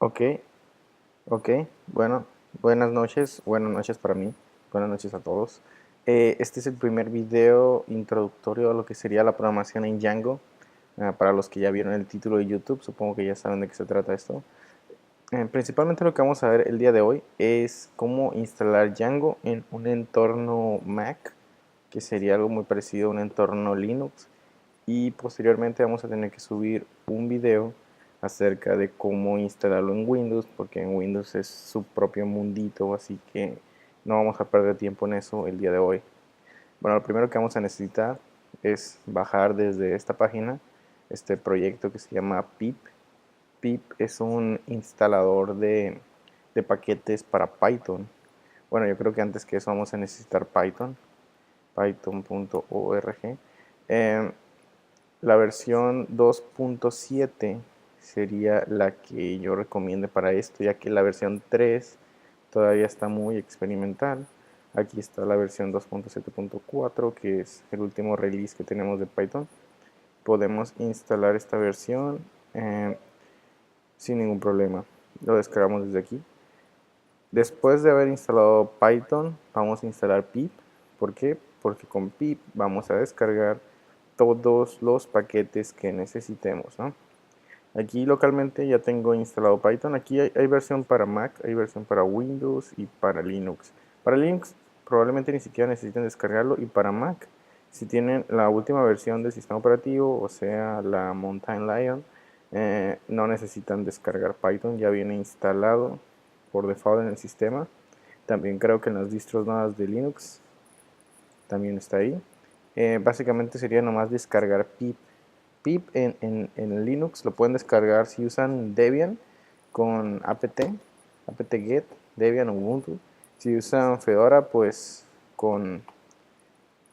Ok, ok, bueno, buenas noches para mí, buenas noches a todos. Este es el primer video introductorio a lo que sería la programación en Django. Para los que ya vieron el título de YouTube, supongo que ya saben de qué se trata esto. Principalmente lo que vamos a ver el día de hoy es cómo instalar Django en un entorno Mac, que sería algo muy parecido a un entorno Linux. Y posteriormente vamos a tener que subir un video acerca de cómo instalarlo en Windows, porque en Windows es su propio mundito, así que no vamos a perder tiempo en eso el día de hoy. Bueno, lo primero que vamos a necesitar es bajar desde esta página este proyecto que se llama pip. Pip es un instalador de paquetes para Python. Bueno, yo creo que antes que eso vamos a necesitar Python, python.org. La versión 2.7 sería la que yo recomiende para esto, ya que la versión 3 todavía está muy experimental. Aquí está la versión 2.7.4, que es el último release que tenemos de Python. Podemos instalar esta versión eh, sin ningún problema. Lo descargamos desde aquí. Después de haber instalado Python, vamos a instalar pip. ¿Por qué? Porque con pip vamos a descargar todos los paquetes que necesitemos, ¿no? Aquí localmente ya tengo instalado Python. Aquí hay versión para Mac, hay versión para Windows y para Linux. Para Linux probablemente ni siquiera necesiten descargarlo, y para Mac, si tienen la última versión del sistema operativo, o sea la Mountain Lion, no necesitan descargar Python, ya viene instalado por default en el sistema. También creo que en las distros nuevas de Linux también está ahí. Básicamente sería nomás descargar pip. Pip en Linux lo pueden descargar si usan Debian con apt-get, Debian o Ubuntu. Si usan Fedora, pues con,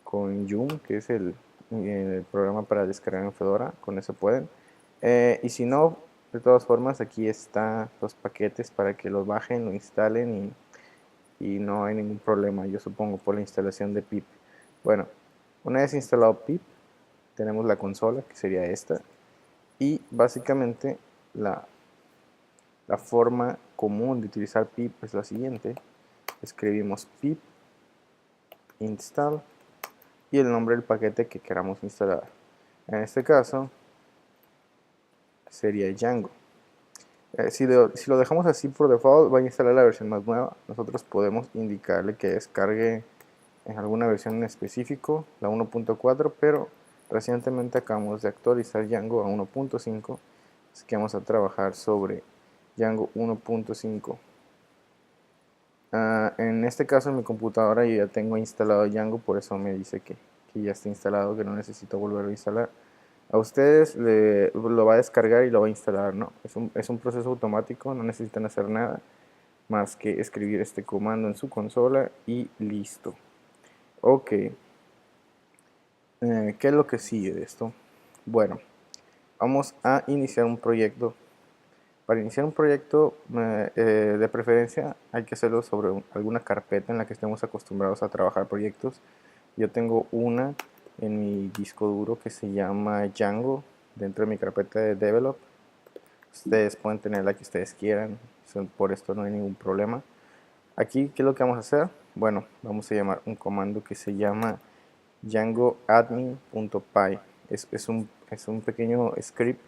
con Yum, que es el programa para descargar en Fedora, con eso pueden. Y si no, de todas formas, aquí están los paquetes para que los bajen, lo instalen y no hay ningún problema, yo supongo, por la instalación de pip. Bueno, una vez instalado pip, tenemos la consola, que sería esta, y básicamente la, la forma común de utilizar pip es la siguiente. Escribimos pip install y el nombre del paquete que queramos instalar. En este caso sería Django. Si lo dejamos así por default, va a instalar la versión más nueva. Nosotros podemos indicarle que descargue en alguna versión en específico, la 1.4, pero recientemente acabamos de actualizar Django a 1.5, así que vamos a trabajar sobre Django 1.5. En este caso en mi computadora yo ya tengo instalado Django, por eso me dice que ya está instalado, que no necesito volverlo a instalar. A ustedes lo va a descargar y lo va a instalar, ¿no? Es un proceso automático, no necesitan hacer nada más que escribir este comando en su consola y listo. Ok, ¿qué es lo que sigue de esto? Bueno, vamos a iniciar un proyecto. Para iniciar un proyecto, de preferencia, hay que hacerlo sobre alguna carpeta en la que estemos acostumbrados a trabajar proyectos. Yo tengo una en mi disco duro que se llama Django, dentro de mi carpeta de Develop. Ustedes pueden tener la que ustedes quieran, por esto no hay ningún problema. Aquí, ¿qué es lo que vamos a hacer? Bueno, vamos a llamar un comando que se llama Django admin.py. Es un pequeño script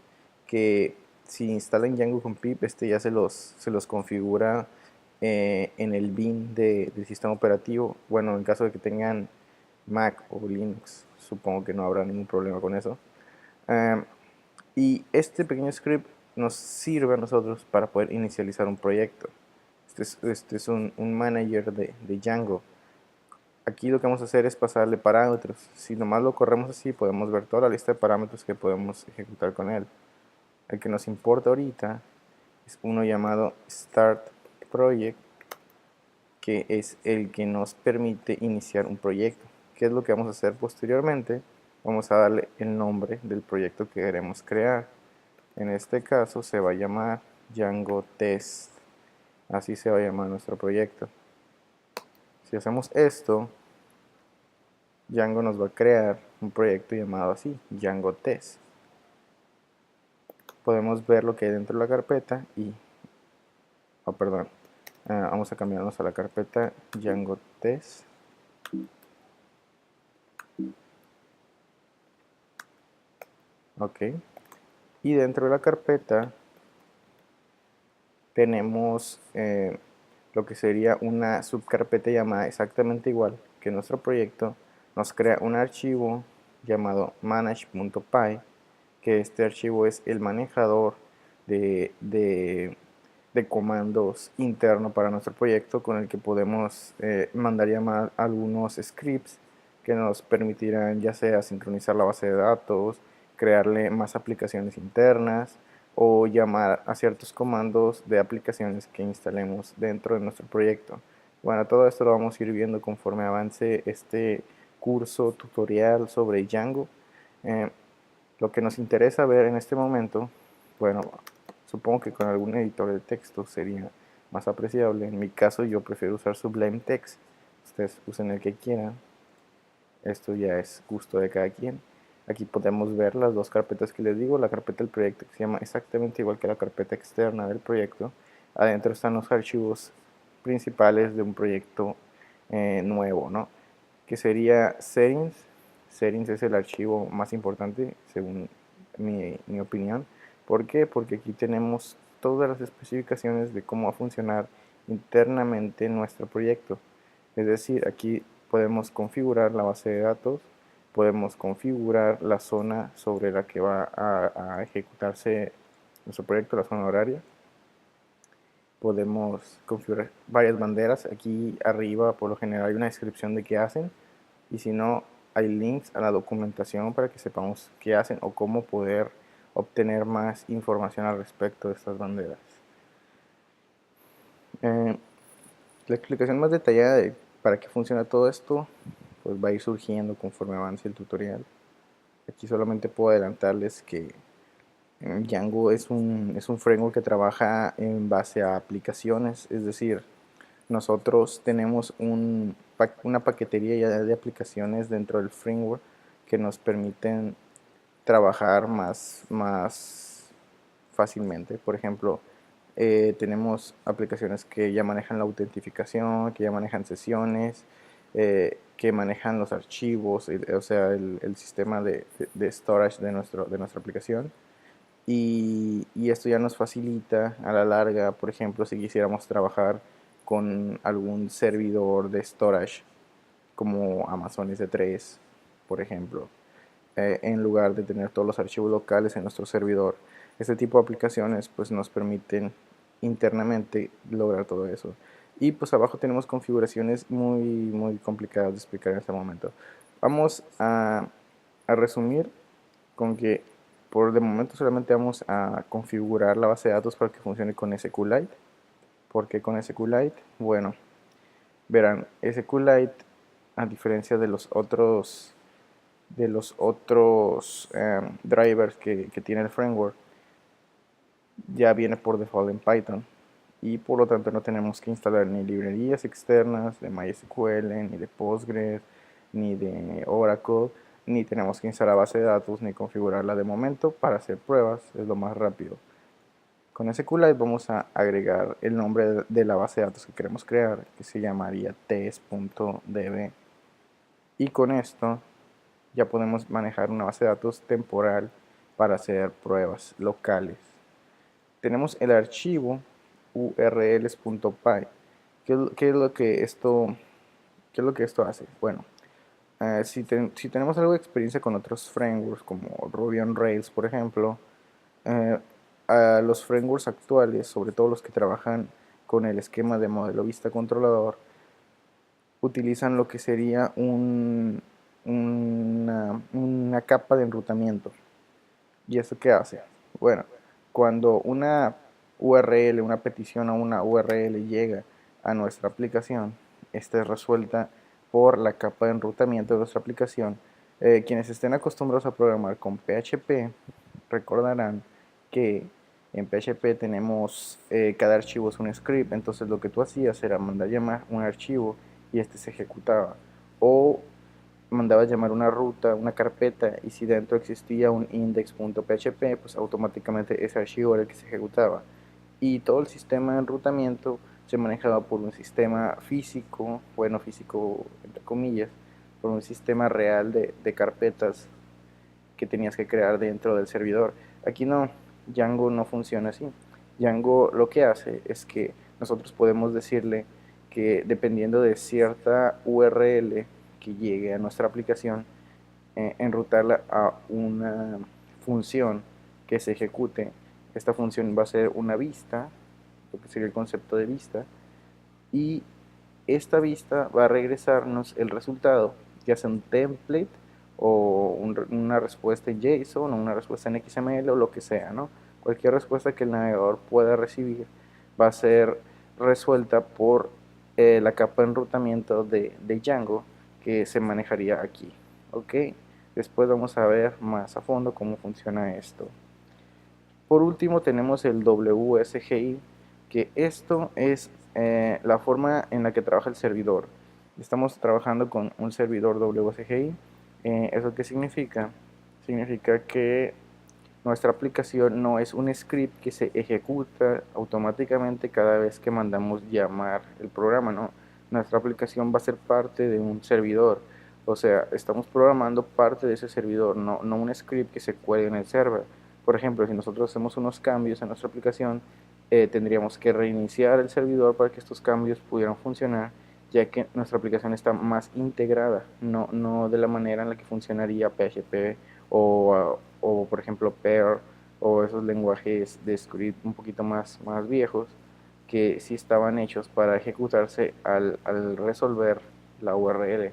que si instalan Django con pip, este ya se los configura en el bin del sistema operativo. Bueno, en caso de que tengan Mac o Linux, supongo que no habrá ningún problema con eso. Um, y este pequeño script nos sirve a nosotros para poder inicializar un proyecto. Este es un manager de Django. Aquí lo que vamos a hacer es pasarle parámetros. Si nomás lo corremos así, podemos ver toda la lista de parámetros que podemos ejecutar con él. El que nos importa ahorita es uno llamado Start Project, que es el que nos permite iniciar un proyecto. ¿Qué es lo que vamos a hacer posteriormente? Vamos a darle el nombre del proyecto que queremos crear. En este caso se va a llamar Django Test. Así se va a llamar nuestro proyecto. Si hacemos esto, Django nos va a crear un proyecto llamado así, Django Test. Podemos ver lo que hay dentro de la carpeta y perdón, vamos a cambiarnos a la carpeta Django Test. Ok, y dentro de la carpeta tenemos lo que sería una subcarpeta llamada exactamente igual que nuestro proyecto. Nos crea un archivo llamado manage.py, que este archivo es el manejador de comandos interno para nuestro proyecto, con el que podemos mandar llamar algunos scripts que nos permitirán ya sea sincronizar la base de datos, crearle más aplicaciones internas o llamar a ciertos comandos de aplicaciones que instalemos dentro de nuestro proyecto. Bueno, todo esto lo vamos a ir viendo conforme avance este curso tutorial sobre Django. Eh, lo que nos interesa ver en este momento, bueno, supongo que con algún editor de texto sería más apreciable. En mi caso yo prefiero usar Sublime Text. Ustedes usen el que quieran. Esto ya es gusto de cada quien. Aquí podemos ver las dos carpetas que les digo. La carpeta del proyecto, que se llama exactamente igual que la carpeta externa del proyecto. Adentro están los archivos principales de un proyecto nuevo, ¿no? Que sería settings. Settings es el archivo más importante según mi opinión. ¿Por qué? Porque aquí tenemos todas las especificaciones de cómo va a funcionar internamente nuestro proyecto. Es decir, aquí podemos configurar la base de datos, podemos configurar la zona sobre la que va a ejecutarse nuestro proyecto, la zona horaria. Podemos configurar varias banderas. Aquí arriba por lo general hay una descripción de qué hacen, y si no, hay links a la documentación para que sepamos qué hacen o cómo poder obtener más información al respecto de estas banderas. La explicación más detallada de para qué funciona todo esto pues va a ir surgiendo conforme avance el tutorial. Aquí solamente puedo adelantarles que Django es un framework que trabaja en base a aplicaciones, es decir, nosotros tenemos una paquetería ya de aplicaciones dentro del framework que nos permiten trabajar más fácilmente. Por ejemplo, tenemos aplicaciones que ya manejan la autentificación, que ya manejan sesiones, que manejan los archivos, o sea, el sistema de storage de nuestra aplicación. Y esto ya nos facilita a la larga, por ejemplo, si quisiéramos trabajar con algún servidor de storage como Amazon S3, por ejemplo, en lugar de tener todos los archivos locales en nuestro servidor. Este tipo de aplicaciones pues nos permiten internamente lograr todo eso. Y pues abajo tenemos configuraciones muy complicadas de explicar en este momento. Vamos a resumir con que por de momento solamente vamos a configurar la base de datos para que funcione con SQLite. ¿Por qué con SQLite? Bueno, verán, SQLite, a diferencia de los otros drivers que tiene el framework, ya viene por default en Python, y por lo tanto no tenemos que instalar ni librerías externas de MySQL, ni de Postgres, ni de Oracle, ni tenemos que instalar base de datos ni configurarla de momento. Para hacer pruebas es lo más rápido. Con SQLite vamos a agregar el nombre de la base de datos que queremos crear, que se llamaría test.db, y con esto ya podemos manejar una base de datos temporal para hacer pruebas locales. Tenemos el archivo urls.py. ¿Qué es lo que esto hace? Bueno, si tenemos algo de experiencia con otros frameworks como Ruby on Rails, por ejemplo, a los frameworks actuales, sobre todo los que trabajan con el esquema de modelo vista controlador, utilizan lo que sería una capa de enrutamiento. ¿Y eso qué hace? Bueno, cuando una URL, una petición a una URL llega a nuestra aplicación, esta es resuelta por la capa de enrutamiento de nuestra aplicación. Quienes estén acostumbrados a programar con PHP recordarán que en PHP tenemos cada archivo es un script. Entonces lo que tú hacías era mandar llamar un archivo y este se ejecutaba, o mandabas llamar una ruta, una carpeta, y si dentro existía un index.php, pues automáticamente ese archivo era el que se ejecutaba. y todo el sistema de enrutamiento se manejaba por un sistema físico, bueno, físico entre comillas, por un sistema real de carpetas que tenías que crear dentro del servidor. Aquí no, Django no funciona así. Django lo que hace es que nosotros podemos decirle que dependiendo de cierta URL que llegue a nuestra aplicación, enrutarla a una función que se ejecute. Esta función va a ser una vista, lo que sería el concepto de vista, y esta vista va a regresarnos el resultado, ya sea un template o una respuesta en JSON o una respuesta en XML o lo que sea, ¿no? Cualquier respuesta que el navegador pueda recibir va a ser resuelta por la capa de enrutamiento de Django que se manejaría aquí, ¿ok? Después vamos a ver más a fondo cómo funciona esto. Por último tenemos el WSGI, que esto es la forma en la que trabaja el servidor. Estamos trabajando con un servidor WSGI. ¿Eso qué significa? Significa que nuestra aplicación no es un script que se ejecuta automáticamente cada vez que mandamos llamar el programa, ¿no? Nuestra aplicación va a ser parte de un servidor. O sea, estamos programando parte de ese servidor, no un script que se cuelgue en el server. Por ejemplo, si nosotros hacemos unos cambios en nuestra aplicación, tendríamos que reiniciar el servidor para que estos cambios pudieran funcionar, ya que nuestra aplicación está más integrada, no de la manera en la que funcionaría PHP o por ejemplo Perl o esos lenguajes de script un poquito más viejos que sí estaban hechos para ejecutarse al resolver la URL.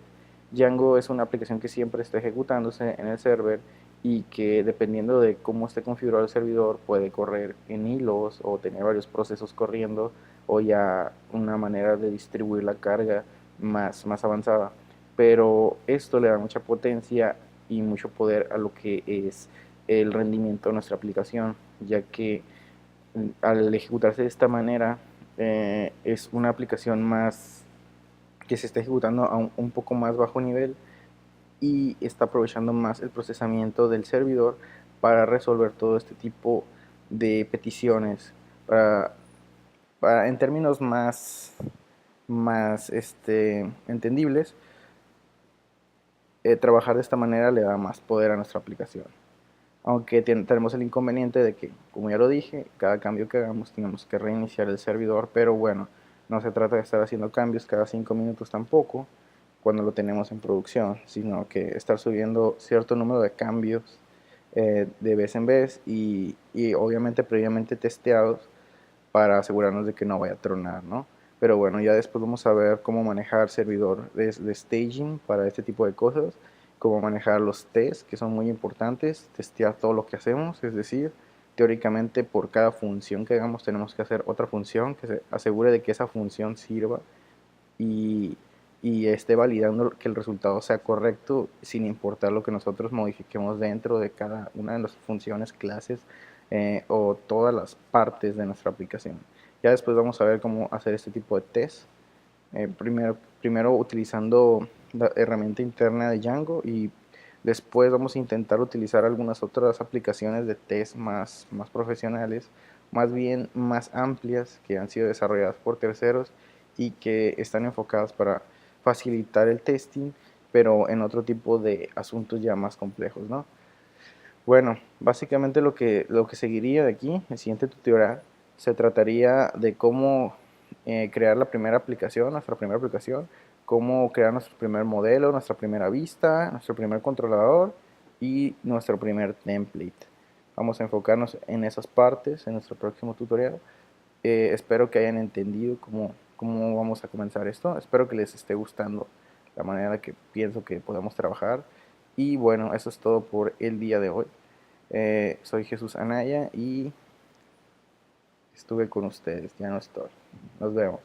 Django es una aplicación que siempre está ejecutándose en el server y que dependiendo de cómo esté configurado el servidor puede correr en hilos o tener varios procesos corriendo o ya una manera de distribuir la carga más avanzada. Pero esto le da mucha potencia y mucho poder a lo que es el rendimiento de nuestra aplicación, ya que al ejecutarse de esta manera es una aplicación más que se está ejecutando a un poco más bajo nivel y está aprovechando más el procesamiento del servidor para resolver todo este tipo de peticiones para, en términos más entendibles. Trabajar de esta manera le da más poder a nuestra aplicación, aunque tenemos el inconveniente de que, como ya lo dije, cada cambio que hagamos tenemos que reiniciar el servidor, pero bueno, no se trata de estar haciendo cambios cada 5 minutos tampoco cuando lo tenemos en producción, sino que estar subiendo cierto número de cambios de vez en vez y obviamente previamente testeados para asegurarnos de que no vaya a tronar, ¿no? Pero bueno, ya después vamos a ver cómo manejar servidor de staging para este tipo de cosas, cómo manejar los tests, que son muy importantes, testear todo lo que hacemos, es decir, teóricamente por cada función que hagamos tenemos que hacer otra función que se asegure de que esa función sirva y, y esté validando que el resultado sea correcto sin importar lo que nosotros modifiquemos dentro de cada una de las funciones, clases o todas las partes de nuestra aplicación. Ya después vamos a ver cómo hacer este tipo de test. Primero utilizando la herramienta interna de Django y después vamos a intentar utilizar algunas otras aplicaciones de test más profesionales, más bien más amplias, que han sido desarrolladas por terceros y que están enfocadas para facilitar el testing, pero en otro tipo de asuntos ya más complejos, ¿no? Bueno, básicamente lo que seguiría de aquí, el siguiente tutorial, se trataría de cómo crear la primera aplicación, nuestra primera aplicación, cómo crear nuestro primer modelo, nuestra primera vista, nuestro primer controlador y nuestro primer template. Vamos a enfocarnos en esas partes en nuestro próximo tutorial. Espero que hayan entendido cómo vamos a comenzar esto. Espero que les esté gustando la manera en la que pienso que podemos trabajar. Y bueno, eso es todo por el día de hoy. Soy Jesús Anaya y estuve con ustedes. Ya no estoy. Nos vemos.